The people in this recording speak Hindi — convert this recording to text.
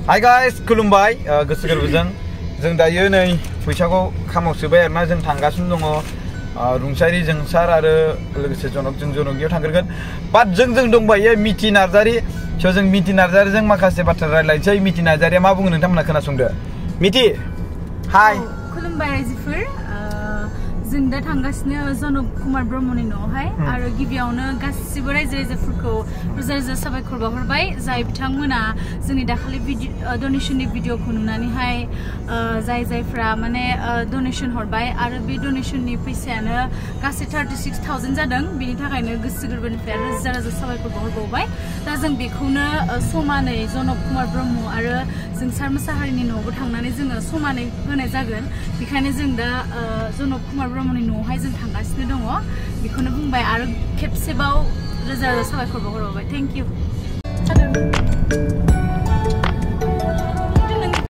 Hi guys, खुलुमबाय गोसो गोरबोजों जों दायो नै फैसाखौ खामाव सोबाय आरोना जों थांगासिनो दङ रुंसारि जोंसार आरो लोगोसे जनकजों जनकियाव थांगोरगोन बाट जों दंबायो मिथि नार्जारि स' जों मिथि नार्जारिजों माखासे बाथ्रा रायलायनोसै मिथि नार्जारिया मा बुङो नोंथांमोना खोनासंदो मिथि हाय खुलुमबाय रायजोफोर जों दा थांगासिनो जनक कुमार ब्रह्मनि न'आवहाय आरो गिबियावनो गासिबो रायजो राजाफोरखौ रोजा रोजा साबायखर बावहरबाय जाय बिथांमोना जोंनि दाखालि डनेशननि भिडिअखौ नुनानैहाय जायफ्रा माने डनेशन हरबाय आरो बे डनेशननि फैसायानो गासै 36,000 जादों बेनि थाखायनो गोसो गोरबोनिफ्राय रोजा रोजा साबायखर बावहरबावबाय दा जों बेखौनो समानै जनक कुमार ब्रह्म आरो जोंसार मोसाहारिनि न'आवबो थांनानै जोङो समानै होनाय जागोन बेखायनो जों दा जनक कुमार ब्रह्मनि न'आवहाय जों थांगासिनो दङ बेखौनो बुंबाय आरो खेबसेबाव रोजा रोजा साबायखर बावहरबाय थेंक इउ